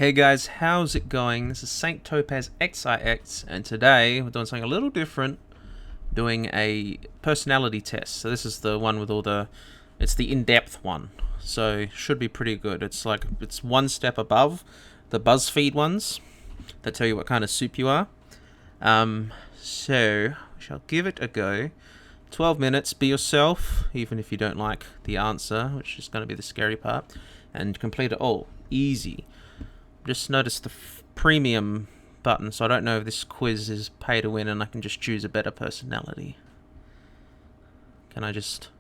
Hey guys, how's it going? This is Saint Topaz XIX, and today we're doing something a little different, doing a personality test. So this is the one with it's the in-depth one, so should be pretty good. It's one step above the BuzzFeed ones that tell you what kind of soup you are. So we shall give it a go. 12 minutes, be yourself, even if you don't like the answer, which is going to be the scary part, and complete it all. Easy. Just noticed the premium button, so I don't know if this quiz is pay to win and I can just choose a better personality. Can I just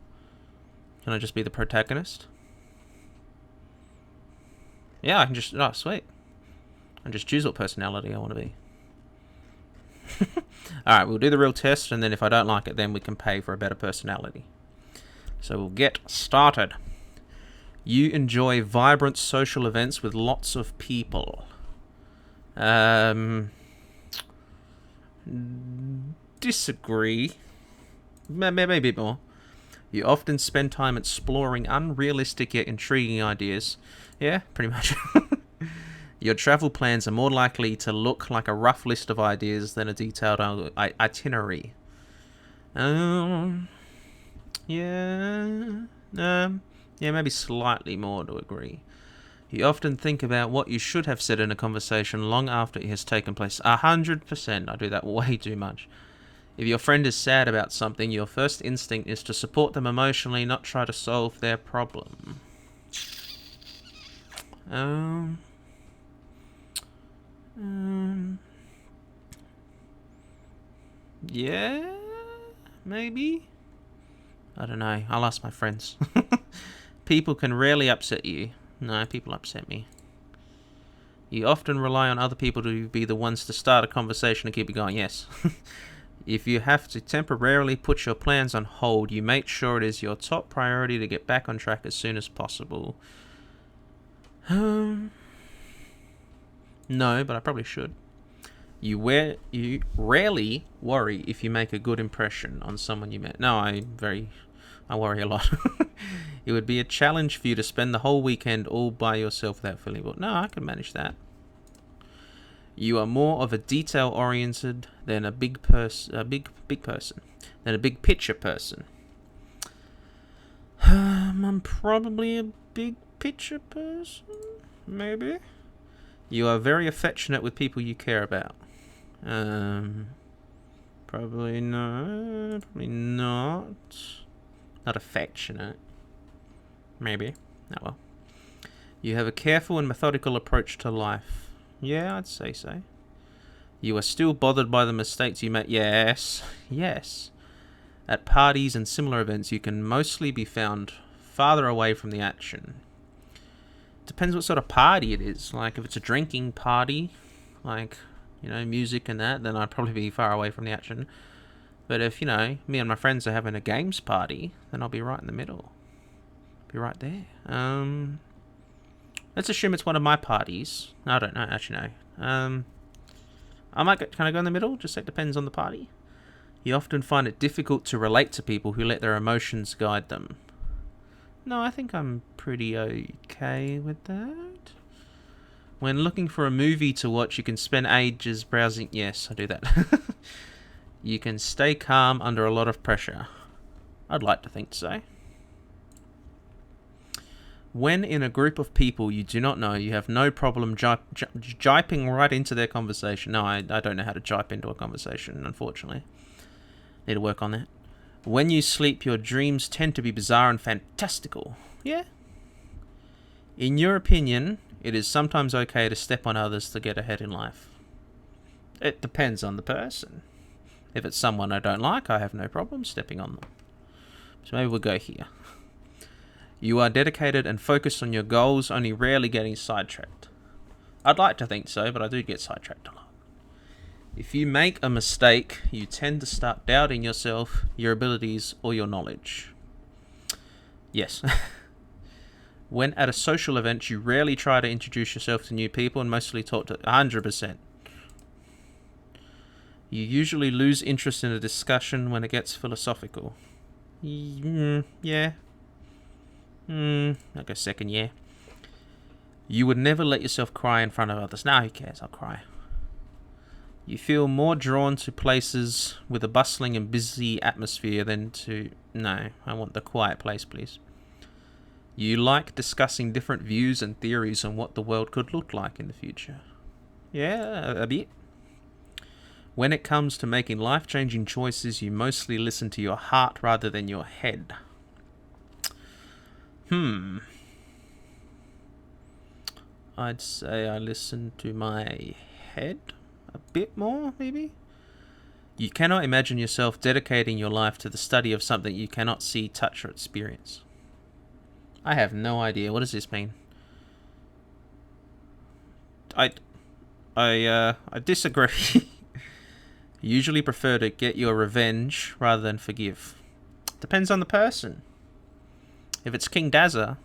be the protagonist? Yeah, I can just, oh sweet. I can just choose what personality I want to be. Alright, we'll do the real test, and then if I don't like it, then we can pay for a better personality. So we'll get started. You enjoy vibrant social events with lots of people. Disagree. Maybe a bit more. You often spend time exploring unrealistic yet intriguing ideas. Yeah, pretty much. Your travel plans are more likely to look like a rough list of ideas than a detailed itinerary. Yeah, maybe slightly more to agree. You often think about what you should have said in a conversation long after it has taken place. 100%. I do that way too much. If your friend is sad about something, your first instinct is to support them emotionally, not try to solve their problem. Yeah, maybe? I don't know. I'll ask my friends. People can rarely upset you. No, people upset me. You often rely on other people to be the ones to start a conversation and keep it going. Yes. If you have to temporarily put your plans on hold, you make sure it is your top priority to get back on track as soon as possible. No, but I probably should. You rarely worry if you make a good impression on someone you met. No, I worry a lot. It would be a challenge for you to spend the whole weekend all by yourself without feeling bored. No, I can manage that. You are more of a detail-oriented than a big person, than a big picture person. I'm probably a big picture person, maybe. You are very affectionate with people you care about. Probably no. Probably not. Not affectionate. Maybe. Oh well. You have a careful and methodical approach to life. Yeah, I'd say so. You are still bothered by the mistakes you made. Yes. Yes. At parties and similar events, you can mostly be found farther away from the action. Depends what sort of party it is. Like, if it's a drinking party, like, music and that, then I'd probably be far away from the action. But if, me and my friends are having a games party, then I'll be right in the middle. Be right there. Let's assume it's one of my parties. I don't know, actually no. Can I go in the middle? Just it depends on the party. You often find it difficult to relate to people who let their emotions guide them. No, I think I'm pretty okay with that. When looking for a movie to watch, you can spend ages browsing. Yes, I do that. You can stay calm under a lot of pressure. I'd like to think so. When in a group of people you do not know, you have no problem jiping right into their conversation. No, I don't know how to jipe into a conversation, unfortunately. Need to work on that. When you sleep, your dreams tend to be bizarre and fantastical. Yeah. In your opinion, it is sometimes okay to step on others to get ahead in life. It depends on the person. If it's someone I don't like, I have no problem stepping on them. So maybe we'll go here. You are dedicated and focused on your goals, only rarely getting sidetracked. I'd like to think so, but I do get sidetracked a lot. If you make a mistake, you tend to start doubting yourself, your abilities, or your knowledge. Yes. When at a social event, you rarely try to introduce yourself to new people and mostly talk to 100%. You usually lose interest in a discussion when it gets philosophical. Yeah. I'll go second, yeah. You would never let yourself cry in front of others. Nah, who cares? I'll cry. You feel more drawn to places with a bustling and busy atmosphere than to... No, I want the quiet place, please. You like discussing different views and theories on what the world could look like in the future. Yeah, a bit. When it comes to making life-changing choices, you mostly listen to your heart rather than your head. I'd say I listen to my head a bit more, maybe? You cannot imagine yourself dedicating your life to the study of something you cannot see, touch, or experience. I have no idea. What does this mean? I disagree. You usually prefer to get your revenge rather than forgive. Depends on the person. If it's King Dazza,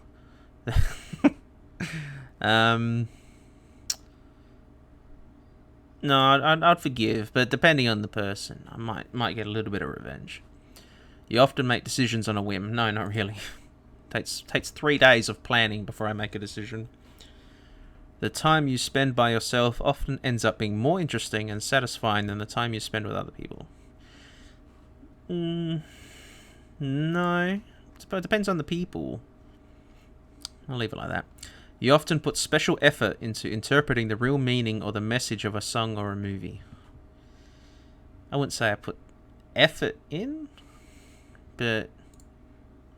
no, I'd forgive, but depending on the person, I might get a little bit of revenge. You often make decisions on a whim. No, not really. Takes 3 days of planning before I make a decision. The time you spend by yourself often ends up being more interesting and satisfying than the time you spend with other people. No. It depends on the people. I'll leave it like that. You often put special effort into interpreting the real meaning or the message of a song or a movie. I wouldn't say I put effort in, but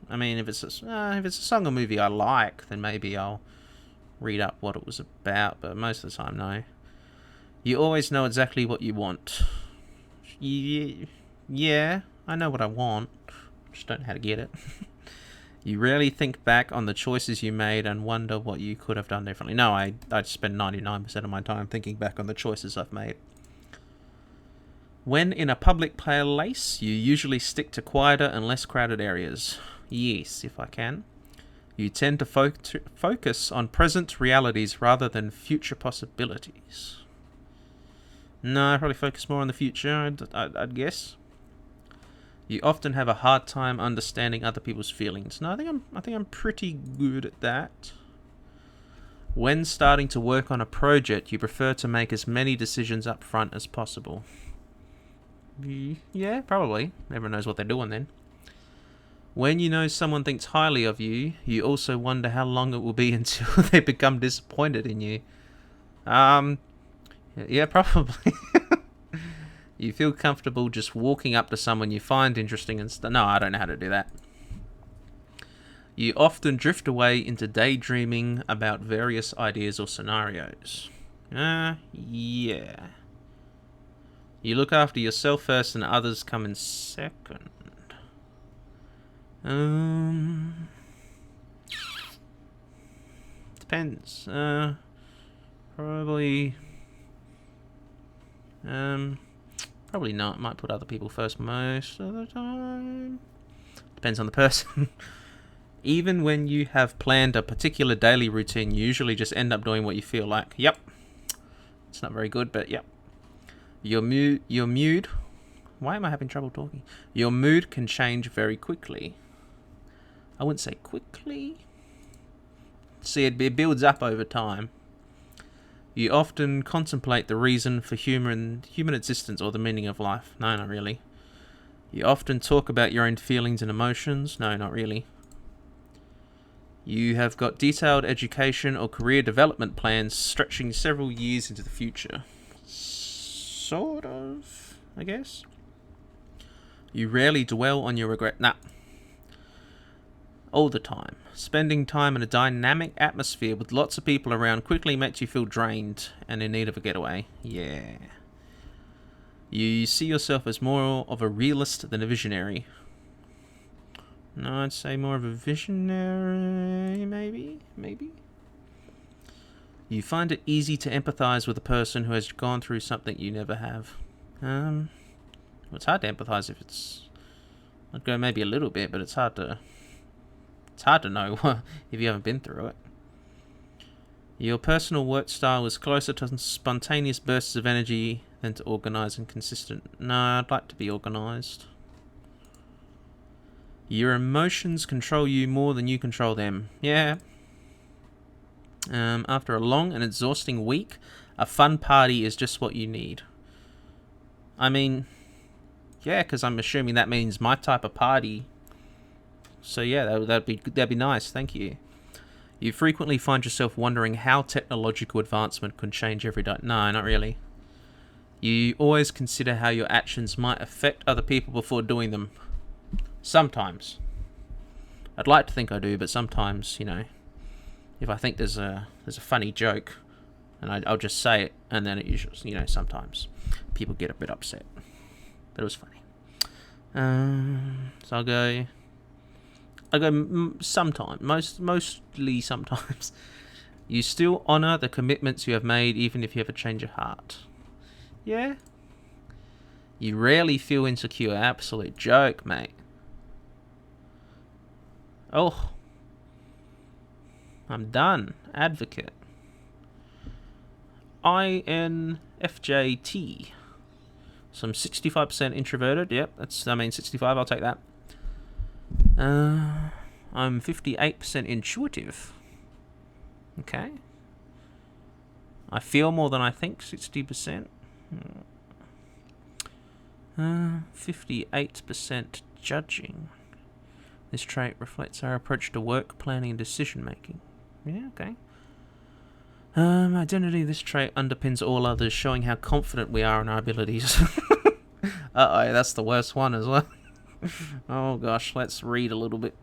I mean, if it's a song or movie I like, then maybe I'll read up what it was about, but most of the time, no. You always know exactly what you want. Yeah, I know what I want. Just don't know how to get it. You rarely think back on the choices you made and wonder what you could have done differently. No, I spend 99% of my time thinking back on the choices I've made. When in a public place, you usually stick to quieter and less crowded areas. Yes, if I can. You tend to focus on present realities rather than future possibilities. No, I probably focus more on the future, I'd guess. You often have a hard time understanding other people's feelings. No, I think I'm pretty good at that. When starting to work on a project, you prefer to make as many decisions up front as possible. Yeah, probably. Everyone knows what they're doing then. When you know someone thinks highly of you, you also wonder how long it will be until they become disappointed in you. Yeah, probably. You feel comfortable just walking up to someone you find interesting and no, I don't know how to do that. You often drift away into daydreaming about various ideas or scenarios. Yeah. You look after yourself first and others come in second. Depends. Probably not. Might put other people first most of the time. Depends on the person. Even when you have planned a particular daily routine, you usually just end up doing what you feel like. Yep. It's not very good, but yep. Your mood. Why am I having trouble talking? Your mood can change very quickly. I wouldn't say quickly. See, it builds up over time. You often contemplate the reason for human existence or the meaning of life. No, not really. You often talk about your own feelings and emotions. No, not really. You have got detailed education or career development plans stretching several years into the future. Sort of, I guess. You rarely dwell on your regret. Nah. All the time. Spending time in a dynamic atmosphere with lots of people around quickly makes you feel drained and in need of a getaway. Yeah. You see yourself as more of a realist than a visionary. No, I'd say more of a visionary, maybe? You find it easy to empathize with a person who has gone through something you never have. It's hard to empathize if it's... I'd go maybe a little bit, but it's hard to know if you haven't been through it. Your personal work style is closer to spontaneous bursts of energy than to organized and consistent. No, I'd like to be organized. Your emotions control you more than you control them. Yeah. After a long and exhausting week, a fun party is just what you need. I mean, yeah, because I'm assuming that means my type of party. So yeah, that'd be nice. Thank you. You frequently find yourself wondering how technological advancement could change every day. No, not really. You always consider how your actions might affect other people before doing them. Sometimes. I'd like to think I do, but sometimes, if I think there's a funny joke, and I'll just say it, and then it usually, sometimes people get a bit upset. But it was funny. So I'll go sometimes, mostly sometimes. You still honour the commitments you have made, even if you have a change of heart. Yeah. You rarely feel insecure. Absolute joke, mate. Oh. I'm done. Advocate. INFJT. So I'm 65% introverted. Yep, 65. I'll take that. I'm 58% intuitive. Okay. I feel more than I think. 60%. 58% judging. This trait reflects our approach to work, planning, and decision making. Yeah, okay. Identity. This trait underpins all others, showing how confident we are in our abilities. Uh-oh, that's the worst one as well. Oh gosh, let's read a little bit.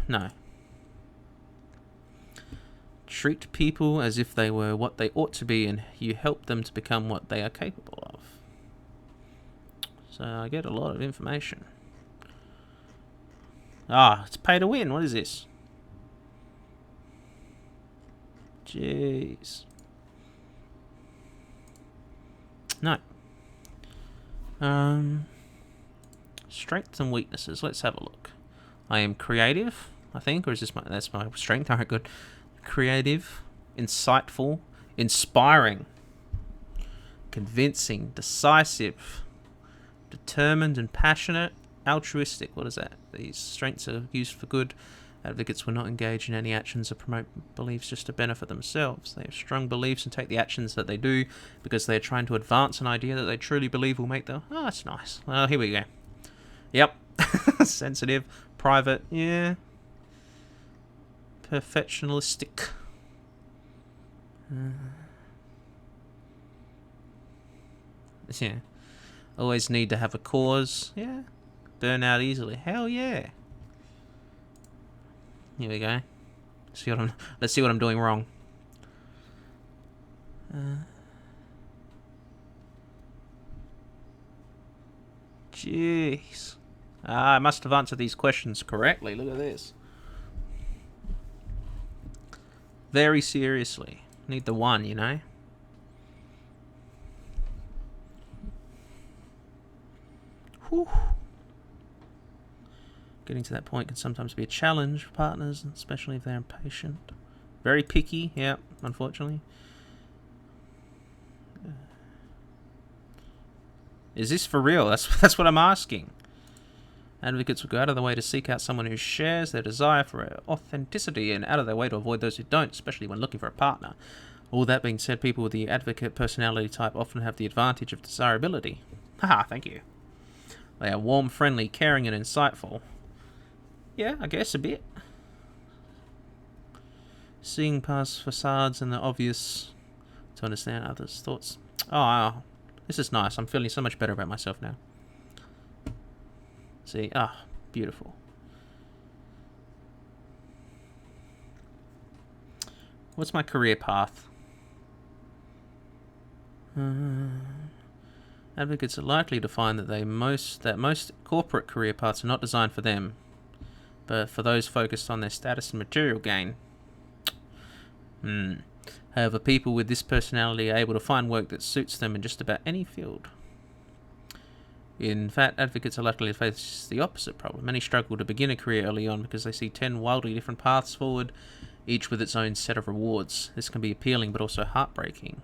No. Treat people as if they were what they ought to be, and you help them to become what they are capable of. So I get a lot of information. It's pay to win. What is this? Jeez. No. Strengths and weaknesses. Let's have a look. I am creative, I think, or is that's my strength? Alright, good. Creative, insightful, inspiring, convincing, decisive, determined and passionate, altruistic. What is that? These strengths are used for good. Advocates will not engage in any actions or promote beliefs just to benefit themselves. They have strong beliefs and take the actions that they do because they are trying to advance an idea that they truly believe will make them... Oh, that's nice. Well, here we go. Yep. Sensitive, private, yeah. Perfectionistic. Yeah. Always need to have a cause. Yeah. Burn out easily. Hell yeah. Here we go. Let's see what I'm doing wrong. Jeez. I must have answered these questions correctly. Look at this. Very seriously. Need the one, Whew. Getting to that point can sometimes be a challenge for partners, especially if they're impatient. Very picky, yeah, unfortunately. Is this for real? That's what I'm asking. Advocates will go out of their way to seek out someone who shares their desire for authenticity and out of their way to avoid those who don't, especially when looking for a partner. All that being said, people with the advocate personality type often have the advantage of desirability. Haha, thank you. They are warm, friendly, caring, and insightful. Yeah, I guess a bit. Seeing past facades and the obvious to understand others' thoughts. Oh, this is nice. I'm feeling so much better about myself now. See, beautiful. What's my career path? Advocates are likely to find that most corporate career paths are not designed for them, but for those focused on their status and material gain. However, people with this personality are able to find work that suits them in just about any field. In fact, advocates are likely to face the opposite problem. Many struggle to begin a career early on because they see 10 wildly different paths forward, each with its own set of rewards. This can be appealing but also heartbreaking.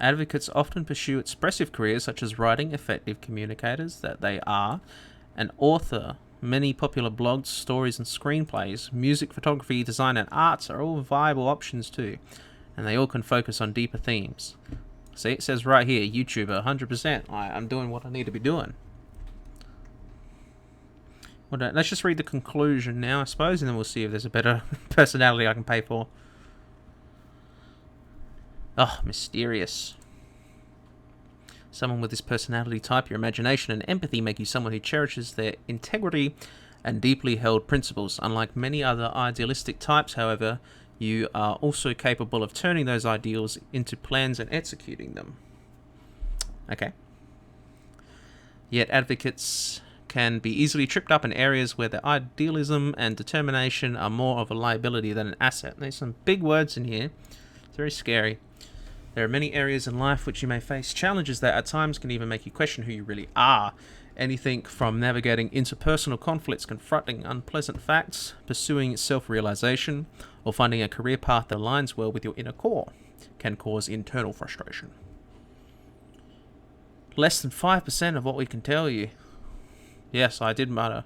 Advocates often pursue expressive careers such as writing, effective communicators that they are, an author. Many popular blogs, stories, and screenplays, music, photography, design, and arts are all viable options too, and they all can focus on deeper themes. See, it says right here, YouTuber, 100%. I'm doing what I need to be doing. Well, let's just read the conclusion now, I suppose, and then we'll see if there's a better personality I can pay for. Oh, mysterious. Someone with this personality type, your imagination and empathy make you someone who cherishes their integrity and deeply held principles. Unlike many other idealistic types, however, you are also capable of turning those ideals into plans and executing them. Okay. Yet advocates can be easily tripped up in areas where their idealism and determination are more of a liability than an asset. There's some big words in here. It's very scary. There are many areas in life which you may face challenges that at times can even make you question who you really are. Anything from navigating interpersonal conflicts, confronting unpleasant facts, pursuing self-realization, or finding a career path that aligns well with your inner core can cause internal frustration. Less than 5% of what we can tell you. Yes, I did mutter.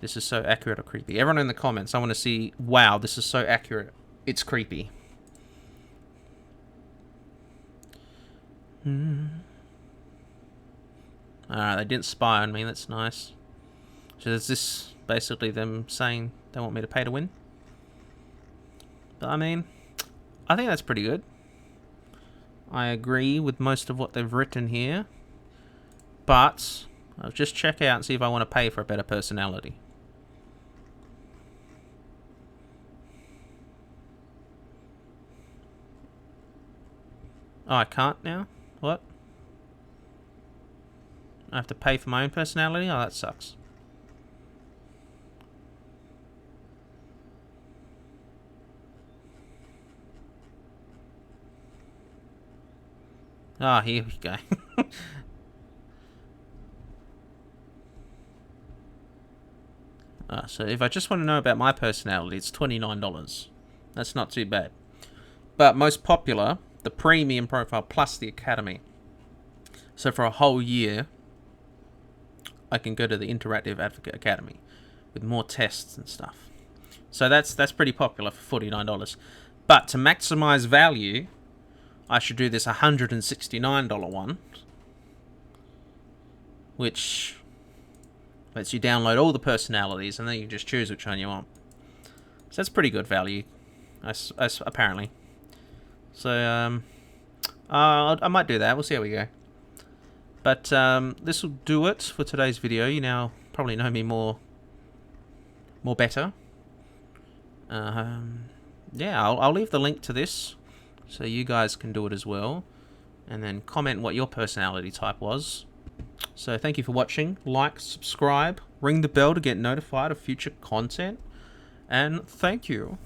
This is so accurate or creepy. Everyone in the comments, I want to see, wow, this is so accurate. It's creepy. Alright, they didn't spy on me, that's nice. So is this basically them saying they want me to pay to win? But I mean, I think that's pretty good. I agree with most of what they've written here. But I'll just check out and see if I want to pay for a better personality. Oh, I can't now? What? I have to pay for my own personality? Oh, that sucks. Ah, here we go. So if I just want to know about my personality, it's $29. That's not too bad. But most popular, the premium profile plus the academy. So for a whole year, I can go to the Interactive Advocate Academy with more tests and stuff. So that's pretty popular for $49. But to maximize value, I should do this $169 one, which lets you download all the personalities and then you just choose which one you want. So that's pretty good value, apparently. So I might do that. We'll see how we go. But this will do it for today's video. You now probably know me more better. Yeah, I'll leave the link to this so you guys can do it as well, and then comment what your personality type was. So thank you for watching. Like, subscribe, ring the bell to get notified of future content, and thank you.